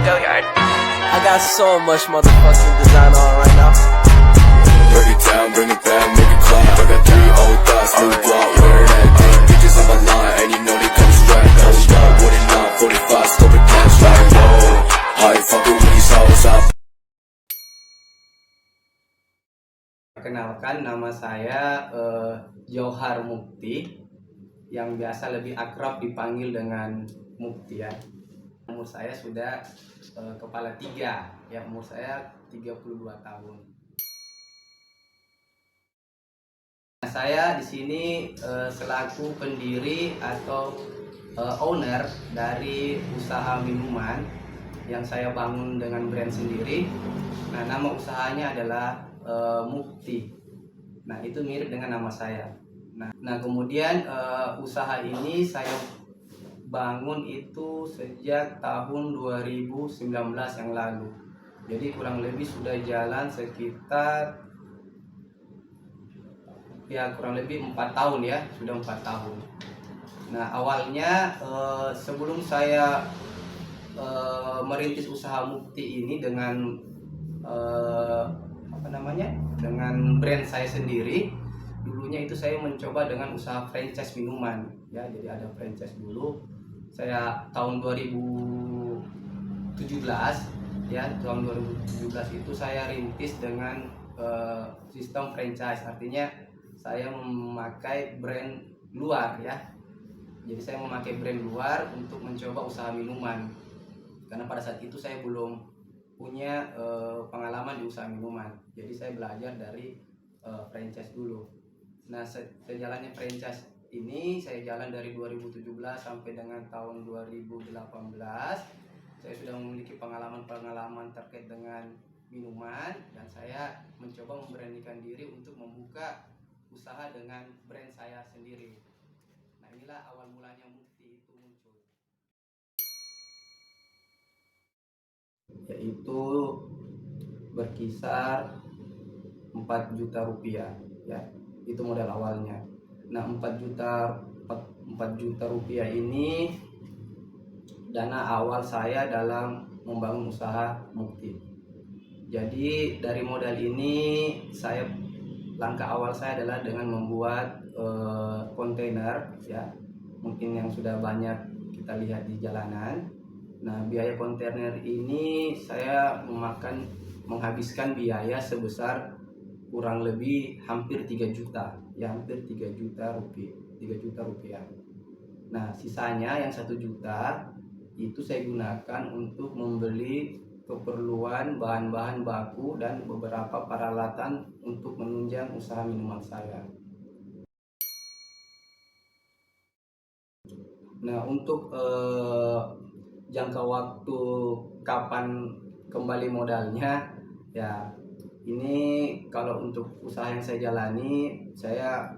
I got so much motherfucking design on right now. Break it down, bring it back, make it clap. I got 3 old thoughts, new block, where that thing. Bitches on my line, and you know they come straight. Hold up, what it not, 45, scope it cash like whoa. I ain't fucking with these hoes up. Perkenalkan, nama saya Johar Mukti, yang biasa lebih akrab dipanggil dengan Mukti ya. Umur saya sudah kepala 3, ya umur saya 32 tahun. Nah, saya di sini selaku pendiri atau owner dari usaha minuman yang saya bangun dengan brand sendiri. Nah, nama usahanya adalah Mukti. Nah, itu mirip dengan nama saya. Nah kemudian usaha ini saya bangun itu sejak tahun 2019 yang lalu. Jadi kurang lebih sudah jalan sekitar kurang lebih 4 tahun ya, sudah 4 tahun. Nah awalnya sebelum saya merintis usaha Mukti ini dengan dengan brand saya sendiri. Dulunya itu saya mencoba dengan usaha franchise minuman ya, jadi ada franchise dulu. Saya tahun 2017 ya, tahun 2017 itu saya rintis dengan sistem franchise, artinya saya memakai brand luar ya. Jadi saya memakai brand luar untuk mencoba usaha minuman, karena pada saat itu saya belum punya pengalaman di usaha minuman. Jadi saya belajar dari franchise dulu. Nah sejalannya franchise ini saya jalan dari 2017 sampai dengan tahun 2018. Saya sudah memiliki pengalaman terkait dengan minuman, dan saya mencoba memberanikan diri untuk membuka usaha dengan brand saya sendiri. Nah inilah awal mulanya Mukti itu muncul, yaitu berkisar 4 juta rupiah ya, itu modal awalnya. Nah 4 juta rupiah ini dana awal saya dalam membangun usaha Mukti. Jadi dari modal ini langkah awal saya adalah dengan membuat kontainer ya, mungkin yang sudah banyak kita lihat di jalanan. Nah biaya kontainer ini saya menghabiskan biaya sebesar kurang lebih hampir 3 juta ya, hampir 3 juta rupiah. Nah sisanya yang 1 juta itu saya gunakan untuk membeli keperluan bahan-bahan baku dan beberapa peralatan untuk menunjang usaha minuman saya. Nah untuk jangka waktu kapan kembali modalnya ya, ini kalau untuk usaha yang saya jalani, saya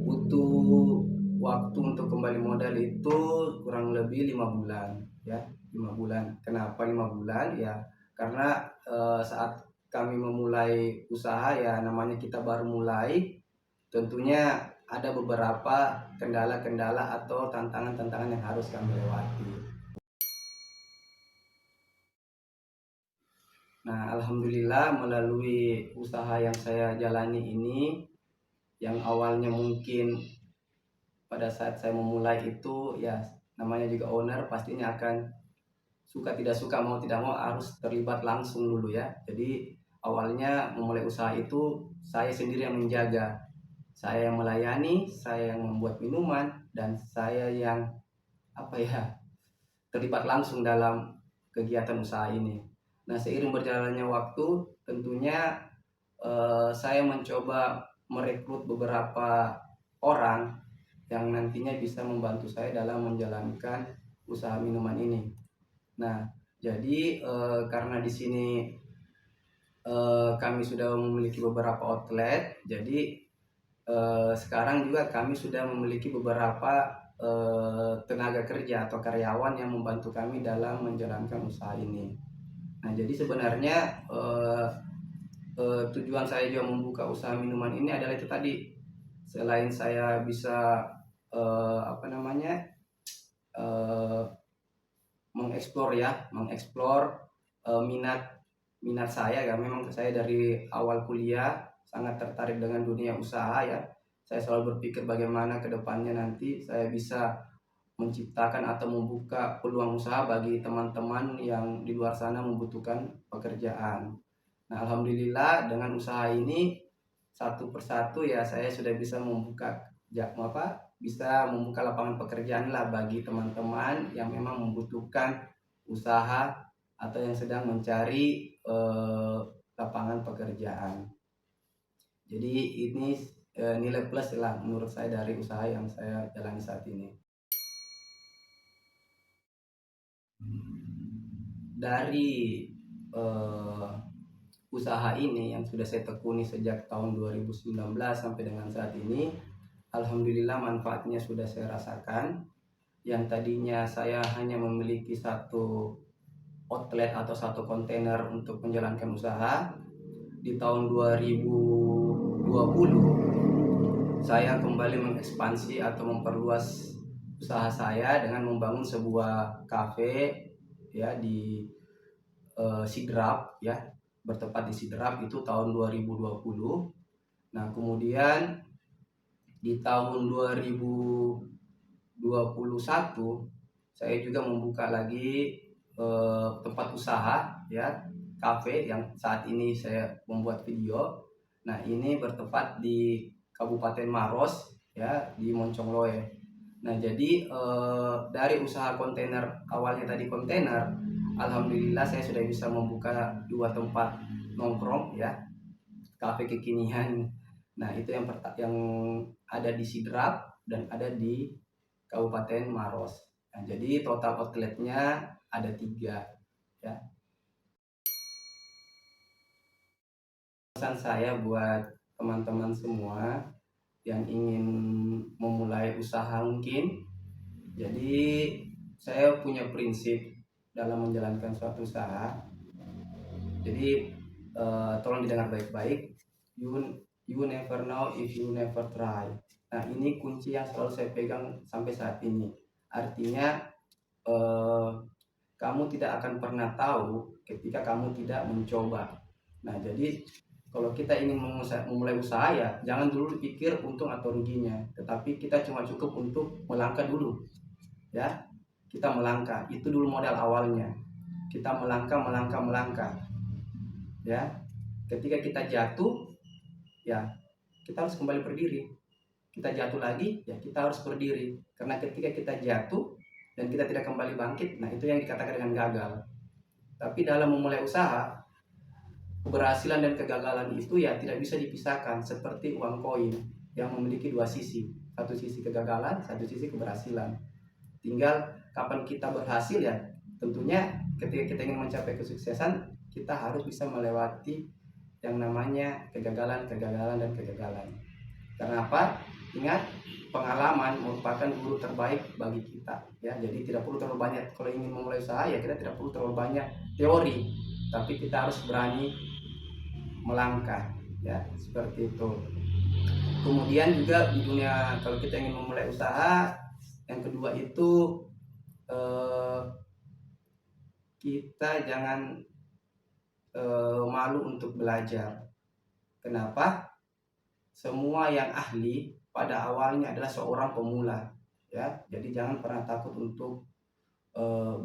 butuh waktu untuk kembali modal itu kurang lebih 5 bulan ya, 5 bulan. Kenapa 5 bulan ya? Karena saat kami memulai usaha ya, namanya kita baru mulai, tentunya ada beberapa kendala-kendala atau tantangan-tantangan yang harus kami lewati. Nah alhamdulillah melalui usaha yang saya jalani ini, yang awalnya mungkin pada saat saya memulai itu ya, namanya juga owner pastinya akan suka tidak suka, mau tidak mau harus terlibat langsung dulu ya. Jadi awalnya memulai usaha itu saya sendiri yang menjaga, saya yang melayani, saya yang membuat minuman, dan saya yang terlibat langsung dalam kegiatan usaha ini. Nah seiring berjalannya waktu, tentunya saya mencoba merekrut beberapa orang yang nantinya bisa membantu saya dalam menjalankan usaha minuman ini. Nah jadi karena di sini kami sudah memiliki beberapa outlet, jadi sekarang juga kami sudah memiliki beberapa tenaga kerja atau karyawan yang membantu kami dalam menjalankan usaha ini. Nah jadi sebenarnya tujuan saya juga membuka usaha minuman ini adalah itu tadi, selain saya bisa mengeksplor minat saya ya. Memang saya dari awal kuliah sangat tertarik dengan dunia usaha ya. Saya selalu berpikir bagaimana ke depannya nanti saya bisa menciptakan atau membuka peluang usaha bagi teman-teman yang di luar sana membutuhkan pekerjaan. Nah, alhamdulillah dengan usaha ini satu persatu ya saya sudah bisa bisa membuka lapangan pekerjaan lah bagi teman-teman yang memang membutuhkan usaha atau yang sedang mencari lapangan pekerjaan. Jadi ini nilai plus lah menurut saya dari usaha yang saya jalani saat ini. Dari usaha ini yang sudah saya tekuni sejak tahun 2019 sampai dengan saat ini, alhamdulillah manfaatnya sudah saya rasakan. Yang tadinya saya hanya memiliki satu outlet atau satu kontainer untuk menjalankan usaha, di tahun 2020 saya kembali mengekspansi atau memperluas usaha saya dengan membangun sebuah kafe ya di Sidrap ya, bertempat di Sidrap itu tahun 2020. Nah, kemudian di tahun 2021 saya juga membuka lagi tempat usaha ya, kafe yang saat ini saya membuat video. Nah, ini bertempat di Kabupaten Maros ya, di Moncongloe. Nah, jadi dari usaha kontainer awalnya tadi kontainer, alhamdulillah saya sudah bisa membuka 2 tempat nongkrong ya, kafe kekinian. Nah, itu yang ada di Sidrap dan ada di Kabupaten Maros. Nah, jadi total outletnya ada 3 ya. Pesan saya buat teman-teman semua yang ingin memulai usaha mungkin. Jadi saya punya prinsip dalam menjalankan suatu usaha. Jadi tolong didengar baik-baik. You never know if you never try. Nah, ini kunci yang selalu saya pegang sampai saat ini. Artinya kamu tidak akan pernah tahu ketika kamu tidak mencoba. Nah, jadi kalau kita ingin memulai usaha ya jangan dulu pikir untung atau ruginya, tetapi kita cuma cukup untuk melangkah dulu ya. Kita melangkah, itu dulu modal awalnya. Kita melangkah ya. Ketika kita jatuh ya kita harus kembali berdiri. Kita jatuh lagi ya kita harus berdiri, karena ketika kita jatuh dan kita tidak kembali bangkit, nah itu yang dikatakan dengan gagal. Tapi dalam memulai usaha, keberhasilan dan kegagalan itu ya tidak bisa dipisahkan, seperti uang koin yang memiliki 2 sisi. Satu sisi kegagalan, satu sisi keberhasilan. Tinggal kapan kita berhasil ya, tentunya ketika kita ingin mencapai kesuksesan, kita harus bisa melewati yang namanya kegagalan. Karena apa? Ingat, pengalaman merupakan guru terbaik bagi kita ya. Jadi tidak perlu terlalu banyak, kalau ingin memulai usaha ya kita tidak perlu terlalu banyak teori, tapi kita harus berani melangkah ya, seperti itu. Kemudian juga di dunia kalau kita ingin memulai usaha, yang kedua itu kita jangan malu untuk belajar. Kenapa? Semua yang ahli pada awalnya adalah seorang pemula ya. Jadi jangan pernah takut untuk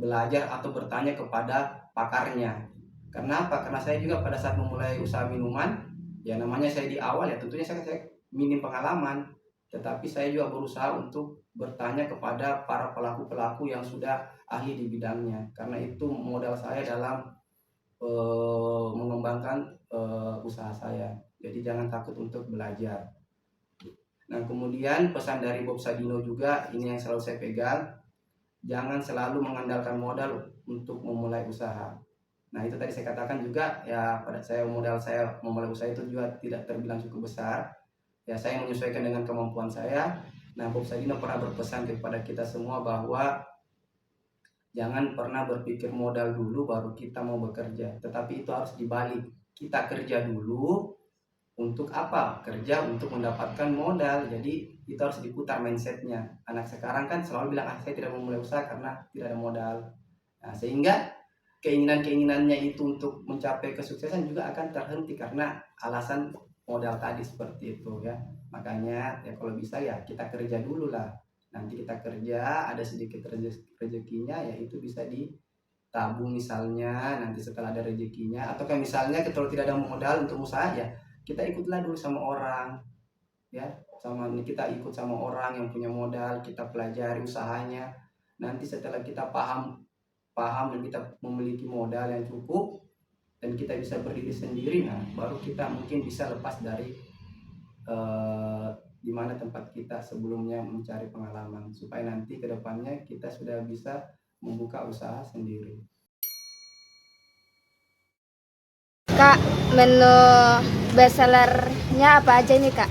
belajar atau bertanya kepada pakarnya. Kenapa? Karena saya juga pada saat memulai usaha minuman ya, namanya saya di awal ya tentunya saya minim pengalaman, tetapi saya juga berusaha untuk bertanya kepada para pelaku-pelaku yang sudah ahli di bidangnya, karena itu modal saya dalam mengembangkan usaha saya. Jadi jangan takut untuk belajar. Nah, kemudian pesan dari Bob Sadino juga, ini yang selalu saya pegang, jangan selalu mengandalkan modal untuk memulai usaha. Nah, itu tadi saya katakan juga ya, pada modal saya memulai usaha itu juga tidak terbilang cukup besar. Ya, saya menyesuaikan dengan kemampuan saya. Nah, Bob Sadino pernah berpesan kepada kita semua bahwa jangan pernah berpikir modal dulu baru kita mau bekerja, tetapi itu harus dibalik. Kita kerja dulu untuk apa? Kerja untuk mendapatkan modal. Jadi itu harus diputar mindsetnya. Anak sekarang kan selalu bilang, saya tidak mau mulai usaha karena tidak ada modal. Nah, sehingga keinginannya itu untuk mencapai kesuksesan juga akan terhenti karena alasan modal tadi seperti itu ya. Makanya ya kalau bisa ya kita kerja dulu lah. Nanti kita kerja ada sedikit rezekinya ya itu bisa ditabung misalnya nanti setelah ada rezekinya, atau kayak misalnya kalau tidak ada modal untuk usaha ya kita ikutlah dulu sama orang ya, kita ikut sama orang yang punya modal, kita pelajari usahanya. Nanti setelah kita paham dan kita memiliki modal yang cukup dan kita bisa berdiri sendiri, nah baru kita mungkin bisa lepas dari di mana tempat kita sebelumnya mencari pengalaman, supaya nanti kedepannya kita sudah bisa membuka usaha sendiri. Kak, menu bestsellernya apa aja ini Kak?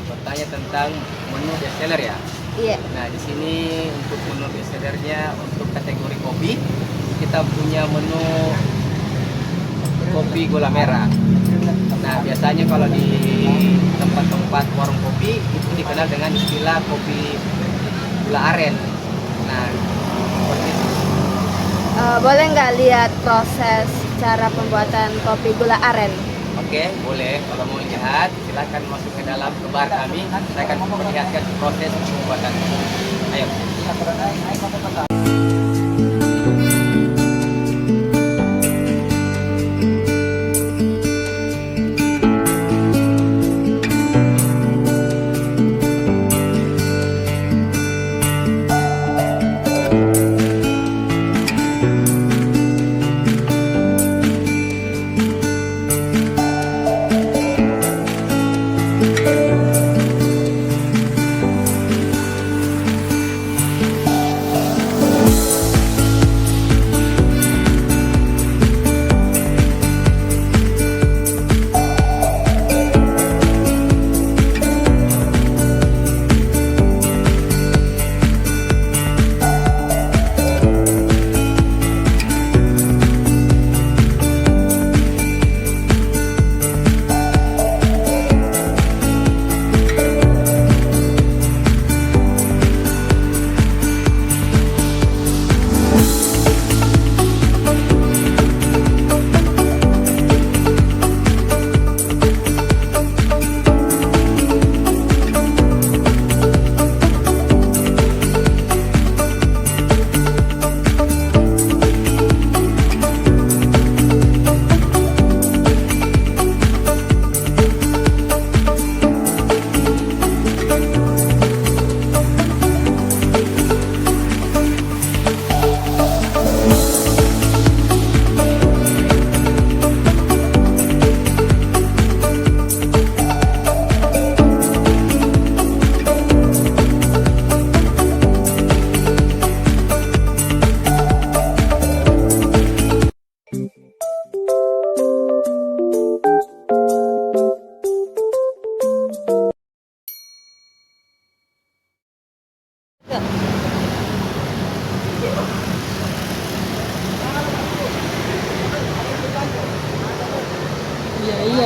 Bertanya tentang menu bestseller ya. Iya. Nah, di sini untuk menu bestsellernya untuk kategori kopi, kita punya menu kopi gula merah. Nah, biasanya kalau di tempat-tempat warung kopi itu dikenal dengan istilah kopi gula aren. Nah, seperti itu. Boleh nggak lihat proses cara pembuatan kopi gula aren? Oke, boleh. Kalau mau lihat, silakan masuk ke dalam ke bar kami. Saya akan memperlihatkan proses pembuatan. Ayo.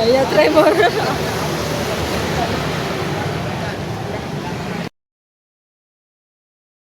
Iya, tremor.